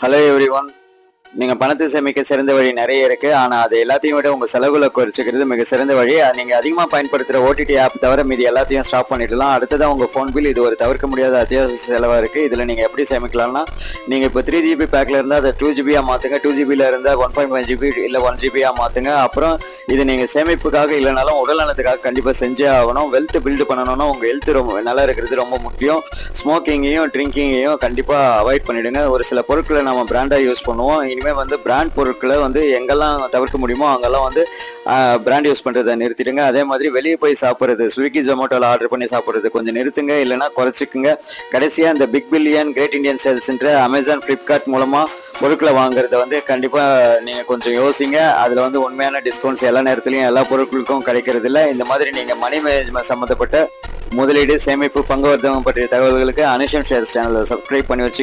Hello everyone. நீங்கள் பணத்தை சேமிக்க சிறந்த வழி நிறைய இருக்குது. ஆனால் அது எல்லாத்தையும் விட உங்கள் செலவுகளை குறைச்சிக்கிறது மிக சிறந்த வழி. நீங்கள் அதிகமாக பயன்படுத்துகிற ஓடிடி ஆப் தவிர மீதி எல்லாத்தையும் ஸ்டாப் பண்ணிடலாம். அடுத்ததான் உங்கள் ஃபோன் பில். இது ஒரு தவிர்க்க முடியாத அத்தியாவசிய செலவாக இருக்குது. இதில் நீங்கள் எப்படி சேமிக்கலாம்னா, நீங்கள் இப்போ 3GB பேக்கில் இருந்தால் அதை 2GB மாற்றுங்க. 2GB இருந்தால் 1.5GB இல்லை 1GB மாற்றுங்க. அப்புறம் இது நீங்கள் சேமிப்புக்காக இல்லைனாலும் உடல் நலத்துக்காக கண்டிப்பாக செஞ்சே ஆகணும். வெல்த் பில்டு பண்ணணும்னா உங்கள் ஹெல்த் ரொம்ப நல்லா இருக்கிறது ரொம்ப முக்கியம். ஸ்மோக்கிங்கையும் ட்ரிங்கிங்கையும் கண்டிப்பாக அவாய்ட் பண்ணிவிடுங்க. ஒரு சில பொருட்களை நம்ம பிராண்டாக யூஸ் பண்ணுவோம். இனிமேல் பிராண்ட் பொருட்களை எங்கெல்லாம் தவிர்க்க முடியுமோ அங்கெல்லாம் பிராண்ட் யூஸ் பண்றதை நிறுத்திடுங்க. அதே மாதிரி வெளியே போய் சாப்பிட்றது, ஸ்விக்கி ஜொமேட்டோல ஆர்டர் பண்ணி சாப்பிட்றது கொஞ்சம் நிறுத்துங்க, இல்லைன்னா குறைச்சிக்குங்க. கடைசியா இந்த பிக் பில்லியன், கிரேட் இண்டியன் சேல்ஸ்ன்ற அமேசான், ஃபிளிப்கார்ட் மூலமா பொருட்களை வாங்குறத கண்டிப்பா நீங்க கொஞ்சம் யோசிங்க. அதுல உண்மையான டிஸ்கவுண்ட்ஸ் எல்லா நேரத்திலையும் எல்லா பொருட்களுக்கும் கிடைக்கிறது இல்லை. இந்த மாதிரி நீங்க மணி மேனேஜ்மெண்ட் சம்பந்தப்பட்ட முதலீடு, சேமிப்பு, பங்கு வர்த்தகம் பற்றிய தகவல்களுக்கு அனிஷன் ஷேர்ஸ் சேனலை சப்ஸ்கிரைப் பண்ணி வச்சு